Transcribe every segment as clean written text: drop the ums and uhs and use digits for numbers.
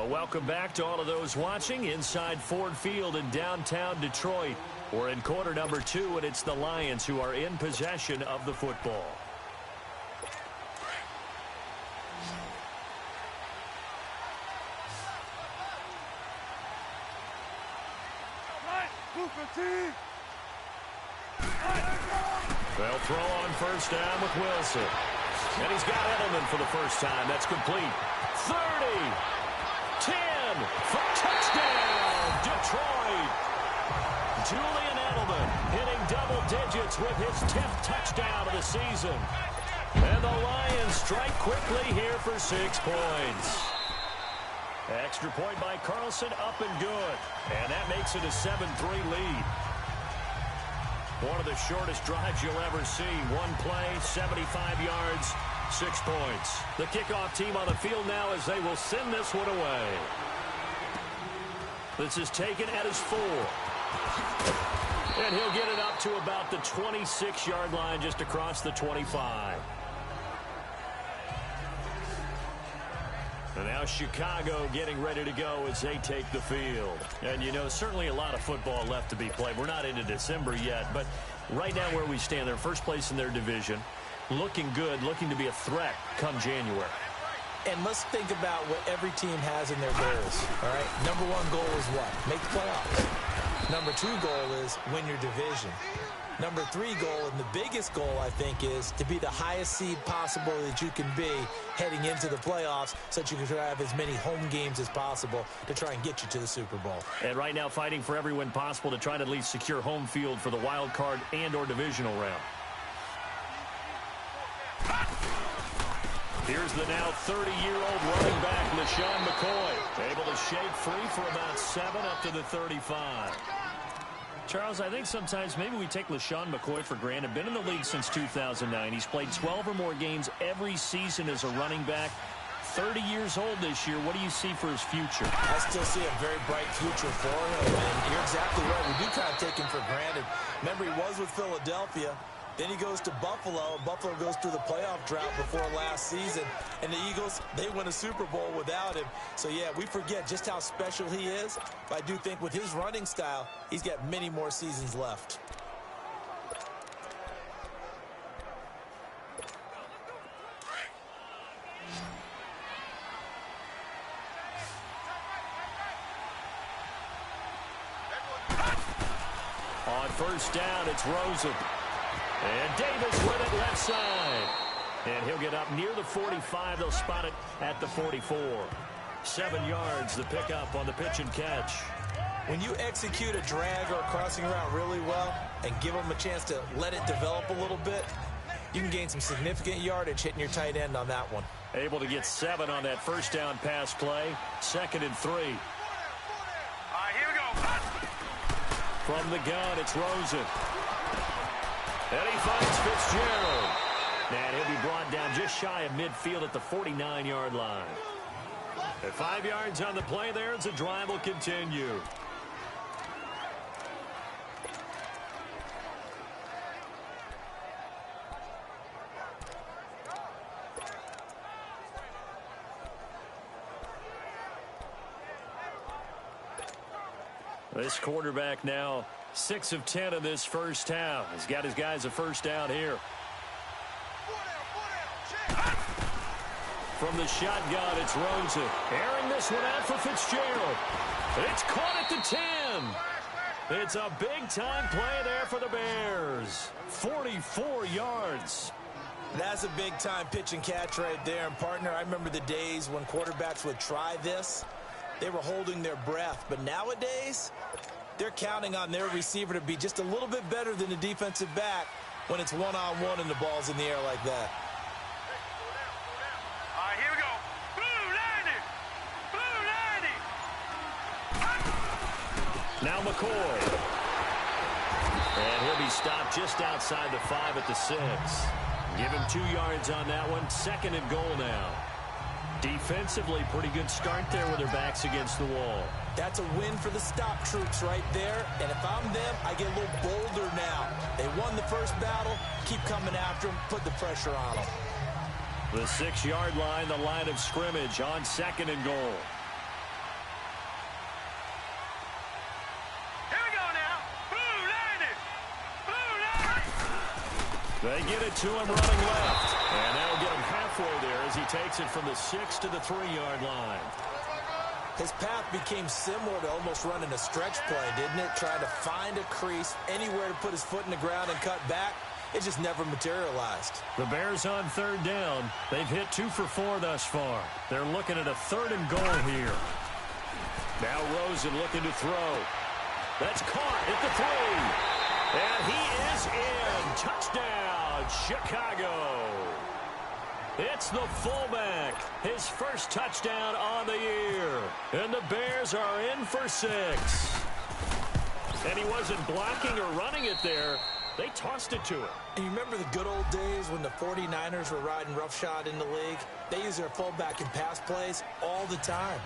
Welcome back to all of those watching inside Ford Field in downtown Detroit. We're in quarter number 2, and it's the Lions who are in possession of the football. They'll throw on first down with Wilson. And he's got Edelman for the first time. That's complete. 30. 10 for touchdown, Detroit. Julian Edelman hitting double digits with his 10th touchdown of the season. And the Lions strike quickly here for 6 points. Extra point by Carlson, up and good. And that makes it a 7-3 lead. One of the shortest drives you'll ever see. One play, 75 yards. 6 points. The kickoff team on the field now as they will send this one away. This is taken at his 4. And he'll get it up to about the 26-yard line just across the 25. And now Chicago getting ready to go as they take the field. And, you know, certainly a lot of football left to be played. We're not into December yet, but right now where we stand, they're first place in their division. Looking good, looking to be a threat come January. And let's think about what every team has in their goals, all right? Number 1 goal is what? Make the playoffs. Number 2 goal is win your division. Number 3 goal, and the biggest goal, I think, is to be the highest seed possible that you can be heading into the playoffs so that you can have as many home games as possible to try and get you to the Super Bowl. And right now fighting for every win possible to try to at least secure home field for the wild card and or divisional round. Here's the now 30-year-old running back, LaShawn McCoy, able to shake free for about 7 up to the 35. Charles, I think sometimes maybe we take LaShawn McCoy for granted. Been in the league since 2009. He's played 12 or more games every season as a running back. 30 years old this year. What do you see for his future? I still see a very bright future for him, and you're exactly right. We do kind of take him for granted. Remember, he was with Philadelphia. Then he goes to Buffalo. Buffalo goes through the playoff drought before last season. And the Eagles, they win a Super Bowl without him. So, yeah, we forget just how special he is. But I do think with his running style, he's got many more seasons left. On first down, it's Rosen. And Davis with it left side. And he'll get up near the 45. They'll spot it at the 44. 7 yards, the pickup on the pitch and catch. When you execute a drag or a crossing route really well and give them a chance to let it develop a little bit, you can gain some significant yardage hitting your tight end on that one. Able to get 7 on that first down pass play. 2nd and 3. All right, here we go. From the gun, it's Rosen. And he finds Fitzgerald. And he'll be brought down just shy of midfield at the 49-yard line. At 5 yards on the play there as the drive will continue. This quarterback now 6 of 10 in this first half. He's got his guys a first down here. From the shotgun, it's Rosen. Airing this one out for Fitzgerald. It's caught at the 10. It's a big-time play there for the Bears. 44 yards. That's a big-time pitch and catch right there. And, partner, I remember the days when quarterbacks would try this. They were holding their breath. But nowadays, they're counting on their receiver to be just a little bit better than the defensive back when it's one-on-one and the ball's in the air like that. All right, here we go. Blue 90. Now McCoy. And he'll be stopped just outside the 5 at the 6. Give him 2 yards on that one. 2nd and goal now. Defensively, pretty good start there with their backs against the wall. That's a win for the stop troops right there. And if I'm them, I get a little bolder now. They won the first battle. Keep coming after them. Put the pressure on them. The 6-yard line, the line of scrimmage on 2nd and goal. They get it to him running left. And that'll get him halfway there as he takes it from the 6 to the 3-yard line. His path became similar to almost running a stretch play, didn't it? Trying to find a crease, anywhere to put his foot in the ground and cut back. It just never materialized. The Bears on 3rd down. They've hit 2 for 4 thus far. They're looking at a 3rd and goal here. Now Rosen looking to throw. That's caught at the 3. And he is in. Touchdown, Chicago. It's the fullback. His first touchdown on the year. And the Bears are in for 6. And he wasn't blocking or running it there. They tossed it to him. And you remember the good old days when the 49ers were riding roughshod in the league? They use their fullback in pass plays all the time.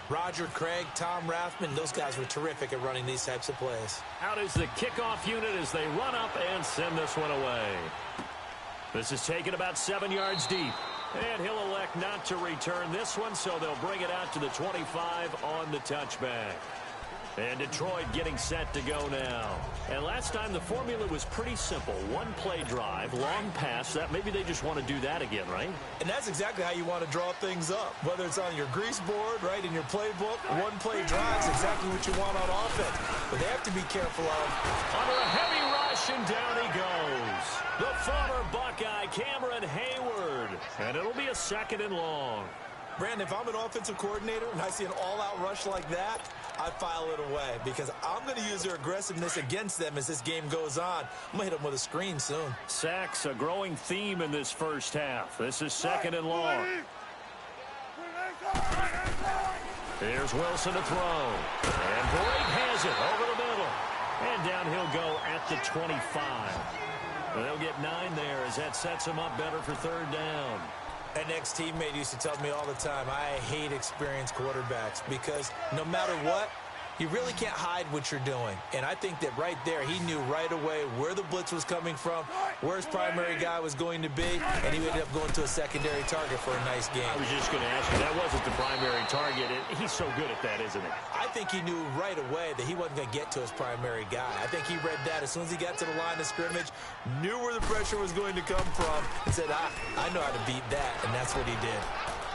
Roger Craig, Tom Rathman, those guys were terrific at running these types of plays. Out is the kickoff unit as they run up and send this one away. This is taken about 7 yards deep. And he'll elect not to return this one, so they'll bring it out to the 25 on the touchback. And Detroit getting set to go now. And last time the formula was pretty simple. 1-play drive, long pass. That maybe they just want to do that again, right? And that's exactly how you want to draw things up. Whether it's on your grease board, right, in your playbook, 1-play drive is exactly what you want on offense. But they have to be careful of. Under a heavy rush, and down he goes. The former Buckeye, Cameron Hayward. And it'll be a 2nd and long. Brandon, if I'm an offensive coordinator and I see an all-out rush like that, I file it away because I'm going to use their aggressiveness against them as this game goes on. I'm going to hit them with a screen soon. Sacks, a growing theme in this first half. This is 2nd and long. Here's Wilson to throw. And Blake has it over the middle. And down he'll go at the 25. They'll get 9 there as that sets him up better for 3rd down. An ex-teammate used to tell me all the time, I hate experienced quarterbacks because no matter what, you really can't hide what you're doing. And I think that right there, he knew right away where the blitz was coming from, where his primary guy was going to be, and he ended up going to a secondary target for a nice game. I was just going to ask you, that wasn't the primary target. He's so good at that, isn't he? I think he knew right away that he wasn't going to get to his primary guy. I think he read that as soon as he got to the line of scrimmage, knew where the pressure was going to come from, and said, I know how to beat that, and that's what he did.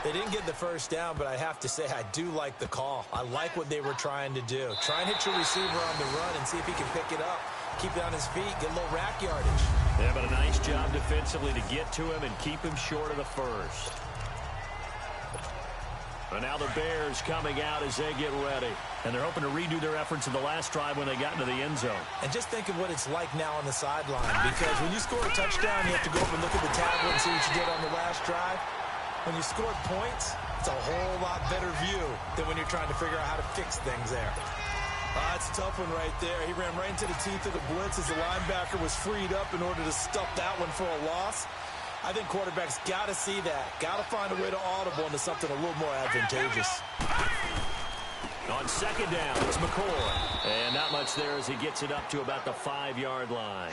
They didn't get the first down, but I have to say I do like the call. I like what they were trying to do. Try and hit your receiver on the run and see if he can pick it up. Keep it on his feet, get a little rack yardage. Yeah, but a nice job defensively to get to him and keep him short of the first. And now the Bears coming out as they get ready. And they're hoping to redo their efforts in the last drive when they got into the end zone. And just think of what it's like now on the sideline. Because when you score a touchdown, you have to go up and look at the tablet and see what you did on the last drive. When you score points, it's a whole lot better view than when you're trying to figure out how to fix things there. That's a tough one right there. He ran right into the teeth of the blitz as the linebacker was freed up in order to stuff that one for a loss. I think quarterbacks got to see that. Got to find a way to audible into something a little more advantageous. On 2nd down, it's McCoy. And not much there as he gets it up to about the 5-yard line.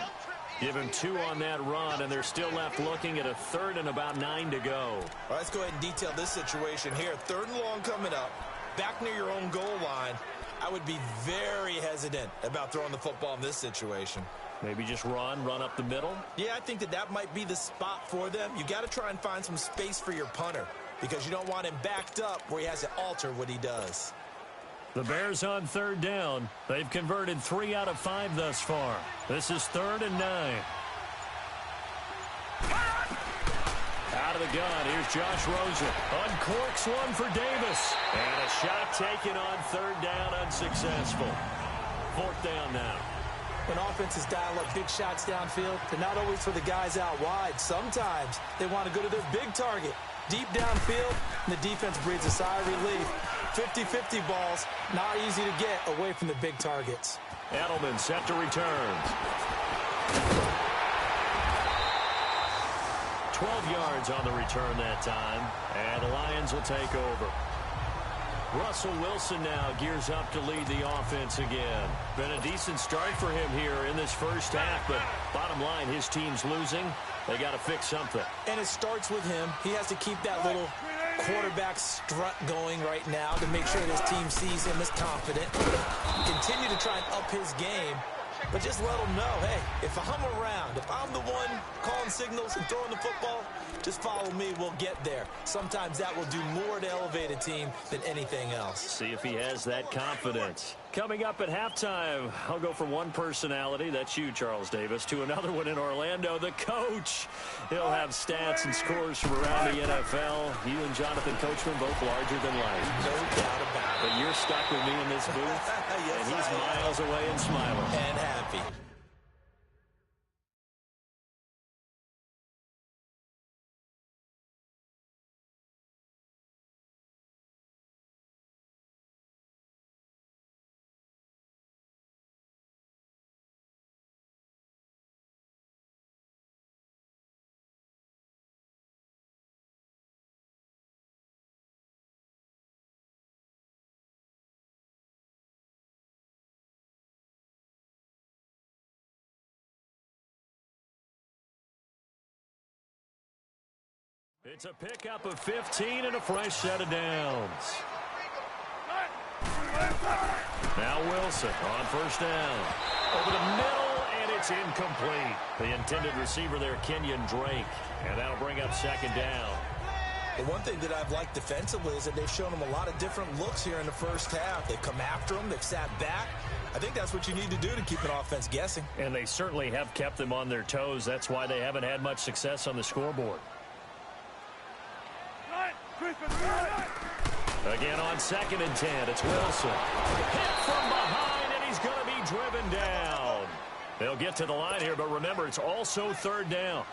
Give him 2 on that run, and they're still left looking at a 3rd and about 9 to go. All right, let's go ahead and detail this situation here. 3rd and long coming up, back near your own goal line. I would be very hesitant about throwing the football in this situation. Maybe just run up the middle? Yeah, I think that might be the spot for them. You got to try and find some space for your punter because you don't want him backed up where he has to alter what he does. The Bears on 3rd down. They've converted 3 out of 5 thus far. This is 3rd and 9. Out of the gun, here's Josh Rosen. Uncorks one for Davis. And a shot taken on 3rd down, unsuccessful. 4th down now. When offenses dial up big shots downfield, they're not always for the guys out wide. Sometimes they want to go to their big target. Deep downfield, and the defense breathes a sigh of relief. 50-50 balls, not easy to get away from the big targets. Edelman set to return. 12 yards on the return that time, and the Lions will take over. Russell Wilson now gears up to lead the offense again. Been a decent start for him here in this first half, but bottom line, his team's losing. They got to fix something. And it starts with him. He has to keep that little quarterback strut going right now to make sure his team sees him as confident. Continue to try and up his game, But just let them know, hey, if I'm around, if I'm the one calling signals and throwing the football, just follow me, we'll get there. Sometimes that will do more to elevate a team than anything else. See if he has that confidence. Coming up at halftime, I'll go from one personality, that's you, Charles Davis, to another one in Orlando, the coach. He'll have stats and scores from around the NFL. You and Jonathan Coachman both larger than life. No doubt about it. But you're stuck with me in this booth, yes, and he's miles away and smiling. And happy. It's a pickup of 15 and a fresh set of downs. Now Wilson on first down. Over the middle, and it's incomplete. The intended receiver there, Kenyon Drake. And that'll bring up second down. The one thing that I've liked defensively is that they've shown them a lot of different looks here in the first half. They've come after them. They've sat back. I think that's what you need to do to keep an offense guessing. And they certainly have kept them on their toes. That's why they haven't had much success on the scoreboard. Again on 2nd and 10, it's Wilson. Hit from behind, and he's going to be driven down. They'll get to the line here, but remember, it's also 3rd down.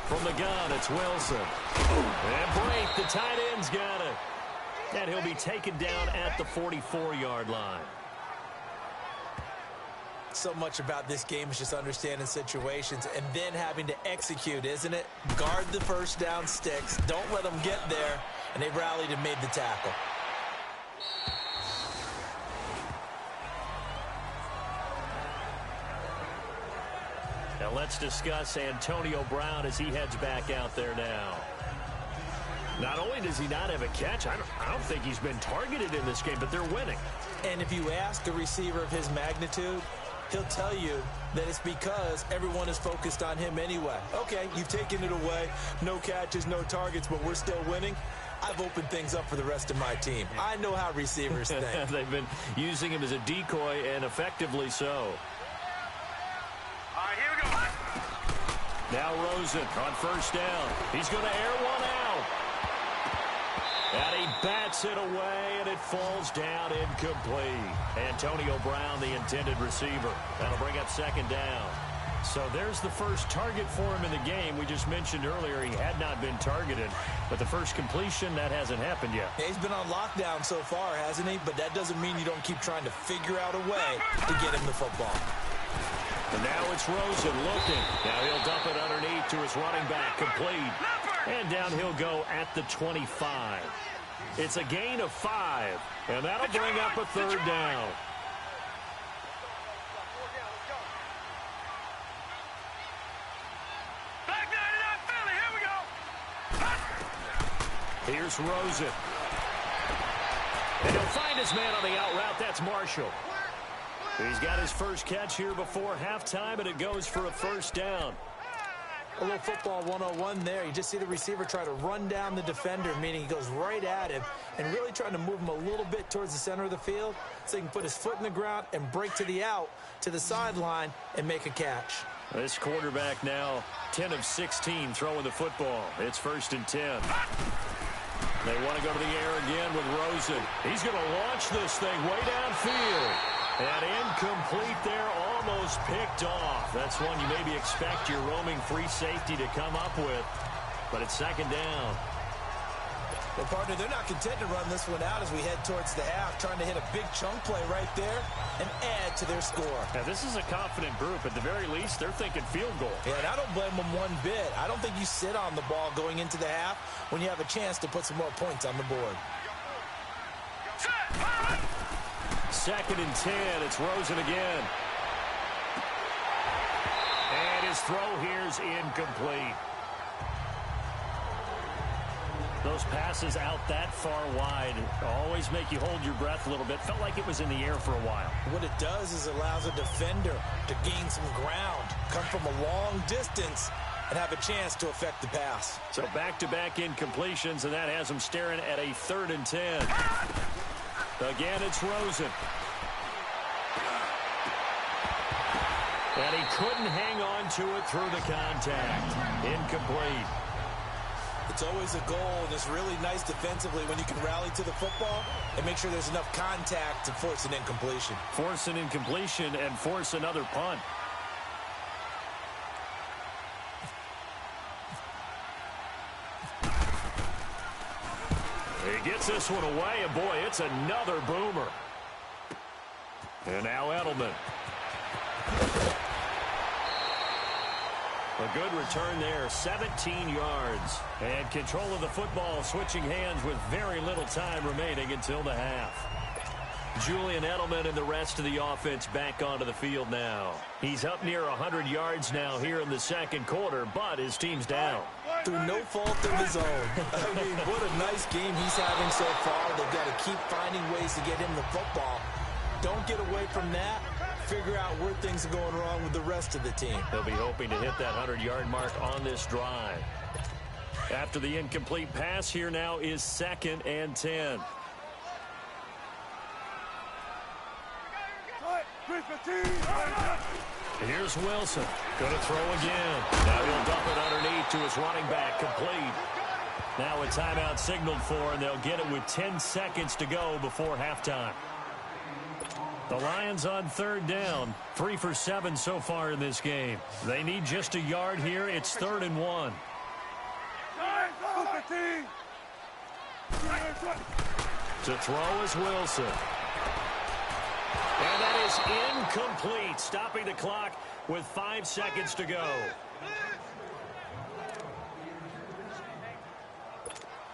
From the gun, it's Wilson. And break, the tight end's got it. And he'll be taken down at the 44-yard line. So much about this game is just understanding situations and then having to execute, isn't it? Guard the first down sticks. Don't let them get there. And they rallied and made the tackle. Now let's discuss Antonio Brown as he heads back out there now. Not only does he not have a catch, I don't think he's been targeted in this game, but they're winning. And if you ask a receiver of his magnitude, he'll tell you that it's because everyone is focused on him anyway. Okay, you've taken it away. No catches, no targets, but we're still winning. I've opened things up for the rest of my team. I know how receivers think. They've been using him as a decoy, and effectively so. All right, here we go. Now Rosen on first down. He's going to air one out. And he bats it away, and it falls down incomplete. Antonio Brown, the intended receiver. That'll bring up second down. So there's the first target for him in the game. We just mentioned earlier he had not been targeted, but the first completion, that hasn't happened yet. Yeah, he's been on lockdown so far, hasn't he? But that doesn't mean you don't keep trying to figure out a way to get him the football. And now it's Rosen looking. Now he'll dump it underneath to his running back, complete. And down he'll go at the 25. It's a gain of 5, and that'll bring up a third down. Back 99 Philly, here we go. Here's Rosen. And he'll find his man on the out route. That's Marshall. He's got his first catch here before halftime, and it goes for a first down. A little football 101 there. You just see the receiver try to run down the defender, meaning he goes right at him and really trying to move him a little bit towards the center of the field so he can put his foot in the ground and break to the out, to the sideline, and make a catch. This quarterback now 10 of 16 throwing the football. It's 1st and 10. They want to go to the air again with Rosen. He's going to launch this thing way downfield. And incomplete there, almost picked off. That's one you maybe expect your roaming free safety to come up with. But it's second down. Well, partner, they're not content to run this one out as we head towards the half, trying to hit a big chunk play right there and add to their score. Now, this is a confident group. At the very least, they're thinking field goal. Yeah, and I don't blame them one bit. I don't think you sit on the ball going into the half when you have a chance to put some more points on the board. 2nd and 10. It's Rosen again. And his throw here's incomplete. Those passes out that far wide always make you hold your breath a little bit. Felt like it was in the air for a while. What it does is it allows a defender to gain some ground, come from a long distance, and have a chance to affect the pass. So back-to-back incompletions, and that has them staring at a 3rd and 10. Again, it's Rosen. And he couldn't hang on to it through the contact. Incomplete. It's always a goal, and it's really nice defensively when you can rally to the football and make sure there's enough contact to force an incompletion. Force an incompletion and force another punt. He gets this one away, and boy, it's another boomer. And now Edelman. A good return there, 17 yards. And control of the football, switching hands with very little time remaining until the half. Julian Edelman and the rest of the offense back onto the field now. He's up near 100 yards now here in the second quarter, but his team's down. Through no fault of his own. I mean, what a nice game he's having so far. They've got to keep finding ways to get him the football. Don't get away from that. Figure out where things are going wrong with the rest of the team. They'll be hoping to hit that 100-yard mark on this drive. After the incomplete pass, here now is 2nd and 10. Here's Wilson. Going to throw again. Now he'll dump it underneath to his running back. Complete. Now a timeout signaled for, and they'll get it with 10 seconds to go before halftime. The Lions on 3rd down. 3 for 7 so far in this game. They need just a yard here. It's 3rd and 1. To throw is Wilson. And that is incomplete. Stopping the clock with 5 seconds to go.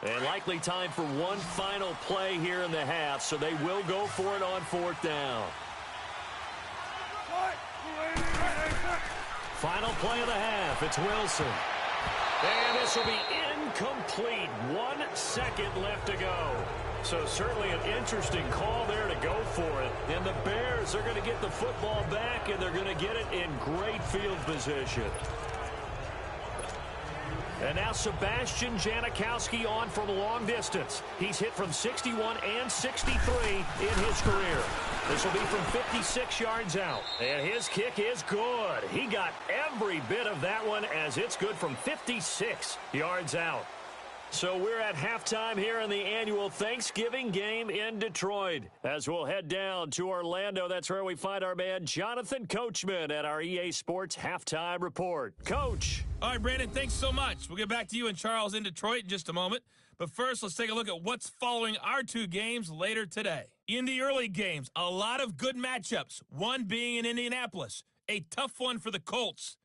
And likely time for one final play here in the half, so they will go for it on 4th down. Final play of the half, it's Wilson. And this will be incomplete. 1 second left to go. So certainly an interesting call there to go for it. And the Bears are going to get the football back, and they're going to get it in great field position. And now Sebastian Janikowski on from long distance. He's hit from 61 and 63 in his career. This will be from 56 yards out. And his kick is good. He got every bit of that one as it's good from 56 yards out. So we're at halftime here in the annual Thanksgiving game in Detroit. As we'll head down to Orlando, that's where we find our man Jonathan Coachman at our EA Sports Halftime Report. Coach. All right, Brandon, thanks so much. We'll get back to you and Charles in Detroit in just a moment. But first, let's take a look at what's following our 2 games later today. In the early games, a lot of good matchups, one being in Indianapolis. A tough one for the Colts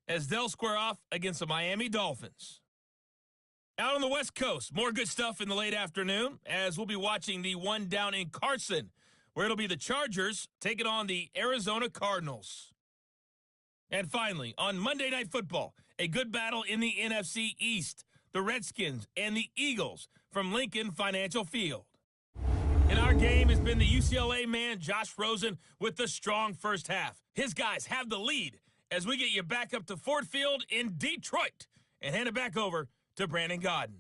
as they'll square off against the Miami Dolphins. Out on the West Coast, more good stuff in the late afternoon as we'll be watching the one down in Carson, where it'll be the Chargers taking on the Arizona Cardinals. And finally, on Monday Night Football, a good battle in the NFC East, the Redskins and the Eagles from Lincoln Financial Field. In our game has been the UCLA man, Josh Rosen, with the strong first half. His guys have the lead as we get you back up to Ford Field in Detroit and hand it back over to Brandon Godden.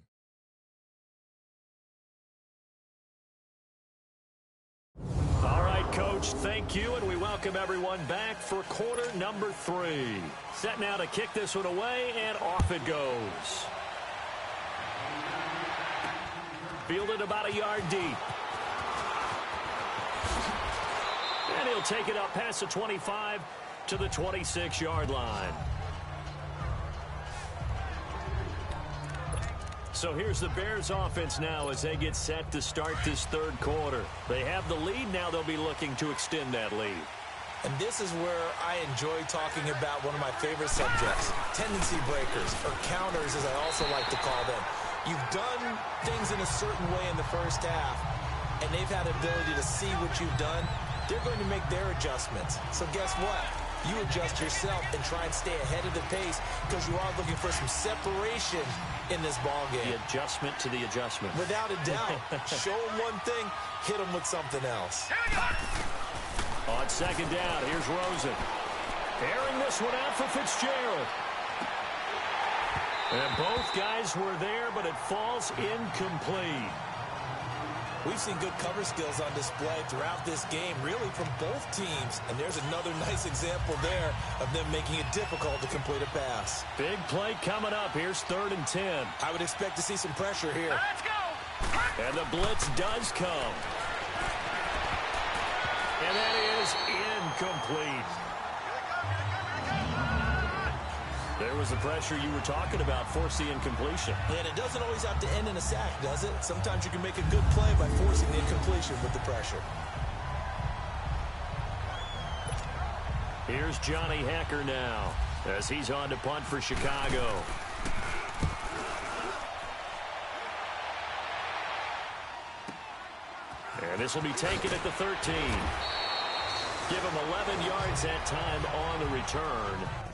All right, Coach, thank you, and we welcome everyone back for quarter number 3. Set now to kick this one away, and off it goes. Fielded about a yard deep. And he'll take it up past the 25 to the 26-yard line. So here's the Bears offense now as they get set to start this 3rd quarter. They have the lead. Now they'll be looking to extend that lead. And this is where I enjoy talking about one of my favorite subjects, tendency breakers, or counters as I also like to call them. You've done things in a certain way in the first half, and they've had the ability to see what you've done. They're going to make their adjustments. So guess what? you adjust yourself and try and stay ahead of the pace because you are looking for some separation in this ball game. The adjustment to the adjustment. Without a doubt. Show them one thing, hit them with something else. On second down, here's Rosen. Airing this one out for Fitzgerald. And both guys were there, but it falls incomplete. We've seen good cover skills on display throughout this game, really from both teams. And there's another nice example there of them making it difficult to complete a pass. Big play coming up. Here's 3rd and 10. I would expect to see some pressure here. Let's go. And the blitz does come. And that is incomplete. There was the pressure you were talking about, forcing incompletion. And it doesn't always have to end in a sack, does it? Sometimes you can make a good play by forcing the incompletion with the pressure. Here's Johnny Hacker now as he's on to punt for Chicago. And this will be taken at the 13. Give him 11 yards that time on the return.